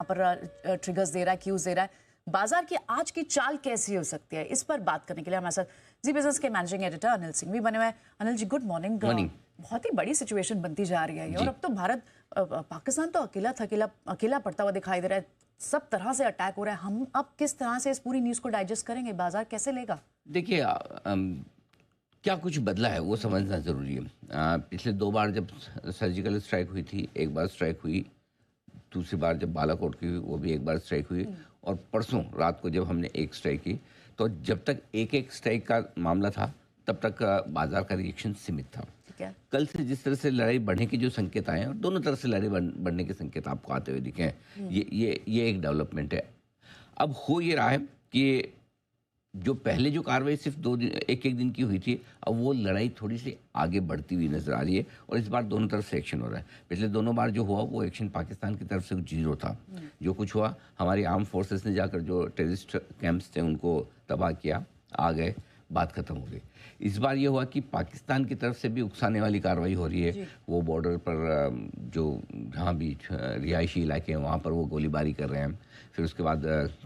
पर ट्रिगर्स दे रहा है, क्यूज दे रहा है। बाजार की आज की चाल कैसी हो सकती है, इस पर बात करने के लिए हमारे साथ जी बिजनेस के मैनेजिंग एडिटर अनिल सिंह भी बने हुए हैं। Anil ji, good morning. बहुत ही बड़ी सिचुएशन बनती जा रही है और अब तो भारत पाकिस्तान तो अकेला पड़ता हुआ दिखाई दे रहा है। सब तरह से अटैक हो रहा है। हम अब किस तरह से इस पूरी न्यूज को डाइजेस्ट करेंगे, बाजार कैसे लेगा? देखिए, क्या कुछ बदला है वो समझना ज़रूरी है। पिछले 2 बार जब सर्जिकल स्ट्राइक हुई थी, एक बार स्ट्राइक हुई, दूसरी बार जब बालाकोट की हुई वो भी एक बार स्ट्राइक हुई, और परसों रात को जब हमने एक स्ट्राइक की, तो जब तक एक स्ट्राइक का मामला था तब तक बाजार का रिएक्शन सीमित था। कल से जिस तरह से लड़ाई बढ़ने के जो संकेत आए हैं, और दोनों तरफ से लड़ाई बढ़ने के संकेत आपको आते हुए दिखे हैं, ये एक डेवलपमेंट है। अब हो ये रहा है कि जो पहले जो कार्रवाई सिर्फ 2 दिन, एक दिन की हुई थी, अब वो लड़ाई थोड़ी सी आगे बढ़ती हुई नजर आ रही है, और इस बार दोनों तरफ से एक्शन हो रहा है। पिछले दोनों बार जो हुआ वो एक्शन पाकिस्तान की तरफ से 0 था। जो कुछ हुआ, हमारी आर्म फोर्सेस ने जाकर जो टेररिस्ट कैंप्स थे उनको तबाह किया, आ गए, बात खत्म हो गई। इस बार ये हुआ कि पाकिस्तान की तरफ से भी उकसाने वाली कार्रवाई हो रही है। वो बॉर्डर पर जो जहाँ भी रिहायशी इलाके हैं वहाँ पर वो गोलीबारी कर रहे हैं। फिर उसके बाद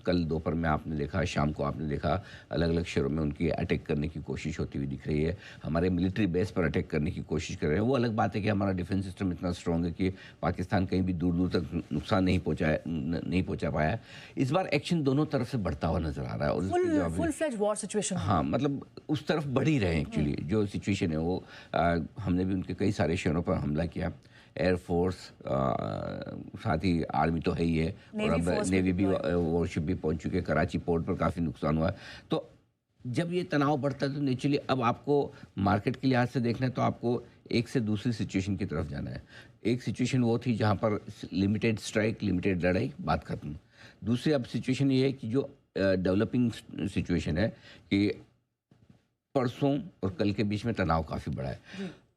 कल दोपहर में आपने देखा, शाम को आपने देखा, अलग अलग शहरों में उनकी अटैक करने की कोशिश होती हुई दिख रही है। हमारे मिलिट्री बेस पर अटैक करने की कोशिश कर रहे हैं। वो अलग बात है कि हमारा डिफेंस सिस्टम इतना स्ट्रॉन्ग है कि पाकिस्तान कहीं भी दूर दूर तक नुकसान नहीं पहुँचा पाया। इस बार एक्शन दोनों तरफ से बढ़ता हुआ नजर आ रहा है, और फुल फ्लेज वॉर सिचुएशन। हाँ, मतलब उस तरफ बढ़ ही रहे हैं। एक्चुअली जो सिचुएशन है वो हमने भी उनके कई सारे शहरों पर हमला किया। एयरफोर्स, साथ ही आर्मी तो है ही है, और अब नेवी भी, वॉरशिप भी पहुंच चुके हैं। कराची पोर्ट पर काफ़ी नुकसान हुआ है। तो जब ये तनाव बढ़ता है तो नेचुरली अब आपको मार्केट के लिहाज से देखना है, तो आपको एक से दूसरी सिचुएशन की तरफ जाना है। एक सिचुएशन वो थी जहाँ पर लिमिटेड स्ट्राइक, लिमिटेड लड़ाई, बात खत्म। दूसरी अब सिचुएशन ये है कि जो डेवलपिंग सिचुएशन है कि परसों और कल के बीच में तनाव काफ़ी बड़ा है।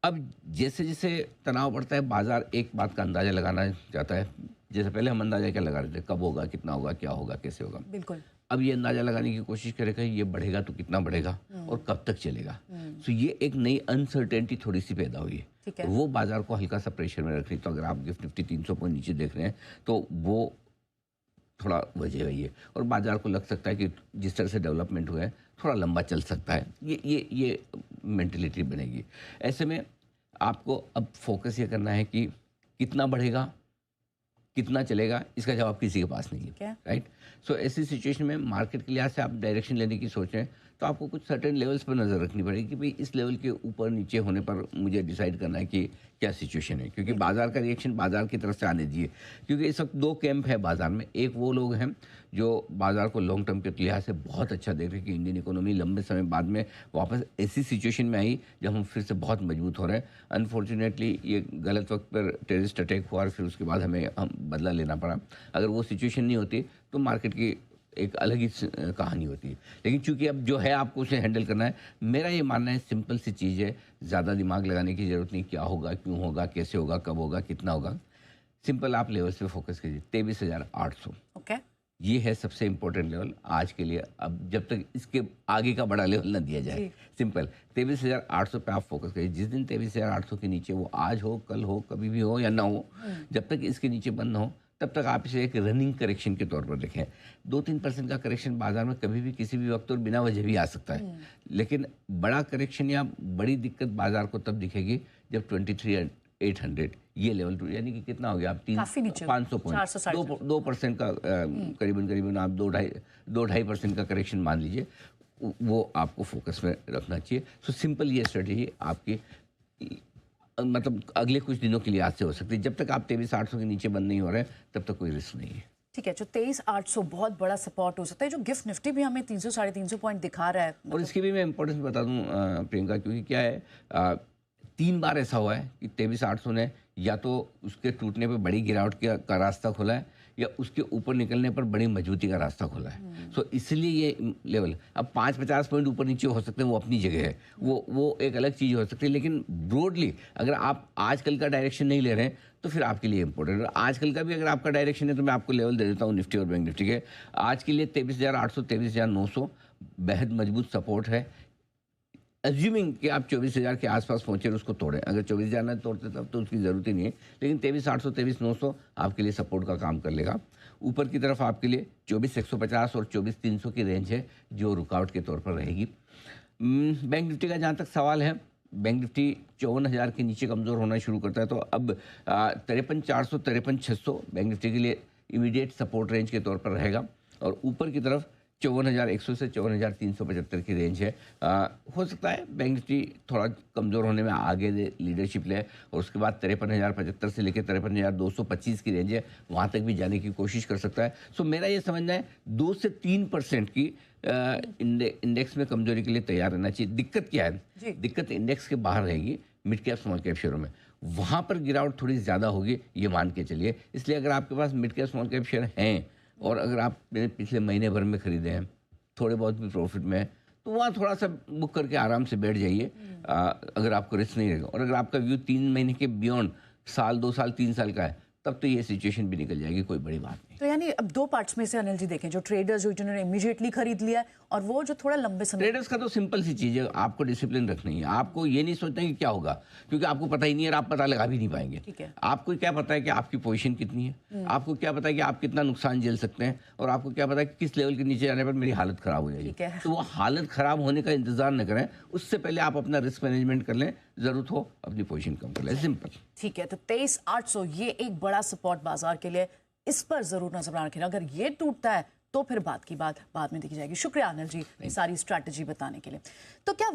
अब जैसे जैसे तनाव बढ़ता है, बाजार एक बात का अंदाज़ा लगाना चाहता है। जैसे पहले हम अंदाज़ा क्या लगा रहे थे, कब होगा, कितना होगा, क्या होगा, कैसे होगा। बिल्कुल। अब ये अंदाज़ा लगाने की कोशिश करेगा ये बढ़ेगा तो कितना बढ़ेगा और कब तक चलेगा। तो ये एक नई अनसर्टेनिटी थोड़ी सी पैदा हुई है, वो बाजार को हल्का सा प्रेशर में रख रही है। तो अगर आप गिफ्ट निफ्टी 300 पॉइंट नीचे देख रहे हैं तो वो थोड़ा वजह वही है, और बाजार को लग सकता है कि जिस तरह से डेवलपमेंट हुआ है थोड़ा लंबा चल सकता है। ये मेंटेलिटी बनेगी। ऐसे में आपको अब फोकस ये करना है कि कितना बढ़ेगा, कितना चलेगा, इसका जवाब किसी के पास नहीं है, राइट। सो ऐसी सिचुएशन में मार्केट के लिहाज से आप डायरेक्शन लेने की सोच रहे हैं तो आपको कुछ सर्टेन लेवल्स पर नज़र रखनी पड़ेगी कि भाई इस लेवल के ऊपर नीचे होने पर मुझे डिसाइड करना है कि क्या सिचुएशन है, क्योंकि बाजार का रिएक्शन बाजार की तरफ से आने दीजिए। क्योंकि इस वक्त 2 कैंप है बाजार में। एक वो लोग हैं जो बाजार को लॉन्ग टर्म के लिहाज से बहुत अच्छा देख रहे हैं कि इंडियन इकोनॉमी लंबे समय बाद में वापस ऐसी सिचुएशन में आई जब हम फिर से बहुत मजबूत हो रहे हैं। अनफॉर्चुनेटली ये गलत वक्त पर टेररिस्ट अटैक हुआ और फिर उसके बाद हमें बदला लेना पड़ा। अगर वो सिचुएशन नहीं होती तो मार्केट की एक अलग ही कहानी होती है। लेकिन चूंकि अब जो है आपको उसे हैंडल करना है। मेरा ये मानना है सिंपल सी चीज़ है, ज़्यादा दिमाग लगाने की ज़रूरत नहीं। क्या होगा, क्यों होगा, कैसे होगा, कब होगा, कितना होगा, सिंपल आप लेवल्स पे फोकस कीजिए। 23,800 ओके, ये है सबसे इंपॉर्टेंट लेवल आज के लिए। अब जब तक इसके आगे का बड़ा लेवल ना दिया जाए, सिंपल 23,800 पे आप फोकस करिए। जिस दिन 23,800 के नीचे, वो आज हो, कल हो, कभी भी हो या ना हो, जब तक इसके नीचे बंद हो तब तक आप इसे एक रनिंग करेक्शन के तौर पर देखें। 2-3% का करेक्शन बाजार में कभी भी किसी भी वक्त और बिना वजह भी आ सकता है, लेकिन बड़ा करेक्शन या बड़ी दिक्कत बाजार को तब दिखेगी जब 23,800 ये लेवल टू, यानी कि कितना हो गया, आप 500 पॉइंट, 2% का करीबन आप 2-2.5% का करेक्शन मान लीजिए, वो आपको फोकस में रखना चाहिए। सो सिंपल ये स्ट्रेटेजी आपकी मतलब अगले कुछ दिनों के लिए आज से हो सकती है। जब तक आप 23,800 के नीचे बंद नहीं हो रहे हैं तब तक कोई रिस्क नहीं है। ठीक है, जो 23,800 बहुत बड़ा सपोर्ट हो सकता है। जो गिफ्ट निफ्टी भी हमें 300-350 पॉइंट दिखा रहा है, और इसकी भी मैं इंपॉर्टेंस बता दूं प्रियंका, क्योंकि क्या है 3 बार ऐसा हुआ है कि 23,800 ने या तो उसके टूटने पर बड़ी गिरावट का रास्ता खोला है या उसके ऊपर निकलने पर बड़ी मजबूती का रास्ता खोला है। सो इसलिए ये लेवल अब 5-50 पॉइंट ऊपर नीचे हो सकते हैं, वो अपनी जगह है, वो एक अलग चीज़ हो सकती है। लेकिन ब्रॉडली अगर आप आजकल का डायरेक्शन नहीं ले रहे हैं तो फिर आपके लिए इंपॉर्टेंट है। आजकल का भी अगर आपका डायरेक्शन है तो मैं आपको लेवल दे देता हूँ निफ्टी और बैंक निफ्टी के। आज के लिए 23,800, 23,900 बेहद मजबूत सपोर्ट है। अज्यूमिंग कि आप 24,000 के आसपास पहुंचे और उसको तोड़ें। अगर 24,000 ना तोड़ते तब तो उसकी ज़रूरत ही नहीं है, लेकिन 23,800, 23,900 आपके लिए सपोर्ट का काम कर लेगा। ऊपर की तरफ आपके लिए 24,150 और 24,300 की रेंज है जो रुकावट के तौर पर रहेगी। बैंक निफ्टी का जहाँ तक सवाल है, बैंक निफ्टी 54,000 के नीचे कमज़ोर होना शुरू करता है, तो अब 53,400 53,600 बैंक निफ्टी के लिए इमीडिएट सपोर्ट रेंज के तौर पर रहेगा। और ऊपर की तरफ 54,100 से 54,375 की रेंज है। हो सकता है बैंक निफ्टी थोड़ा कमज़ोर होने में आगे लीडरशिप ले, और उसके बाद 53,075 से लेकर 53,225 की रेंज है, वहाँ तक भी जाने की कोशिश कर सकता है। सो मेरा ये समझना है 2 से 3% की इंडेक्स में कमजोरी के लिए तैयार रहना चाहिए। दिक्कत क्या है? दिक्कत इंडेक्स के बाहर रहेगी, मिड कैप स्मॉल कैप शेयरों में, वहाँ पर गिरावट थोड़ी ज़्यादा होगी, ये मान के चलिए। इसलिए अगर आपके पास mid cap small cap share हैं और अगर आप पिछले महीने भर में खरीदे हैं, थोड़े बहुत भी प्रॉफिट में है, तो वहाँ थोड़ा सा बुक करके आराम से बैठ जाइए, अगर आपको रिस्क नहीं रहेगा। और अगर आपका व्यू 3 महीने के बियॉन्ड, साल 2 साल 3 साल का है, तब तो ये सिचुएशन भी निकल जाएगी, कोई बड़ी बात नहीं। तो यानी अब 2 पार्ट्स में से अनिल जी देखें, जो ट्रेडर्स जो जिन्होंने इमीडिएटली खरीद लिया है और वो जो थोड़ा लंबे समय। ट्रेडर्स का तो सिंपल सी चीज़ है, आपको डिसिप्लिन रखनी है। आपको ये नहीं सोचना कि क्या होगा, क्योंकि आपको पता ही नहीं है और आप पता लगा भी नहीं पाएंगे। ठीक है। आपको क्या पता है कि आपकी पोजीशन कितनी है, आपको क्या पता है कि आप कितना नुकसान झेल सकते हैं, और आपको क्या पता है कि किस लेवल के नीचे जाने पर मेरी हालत खराब हो जाएगी। तो वो हालत खराब होने का इंतजार न करें, उससे पहले आप अपना रिस्क मैनेजमेंट कर लें, जरूरत हो अपनी पोजीशन कम कर लें, सिंपल। ठीक है, तो 23,800 ये एक बड़ा सपोर्ट बाजार के लिए, इस पर जरूर नजर रखना। अगर ये टूटता है तो फिर बात की बात बाद में देखी जाएगी। शुक्रिया अनिल जी सारी स्ट्रैटेजी बताने के लिए। तो क्या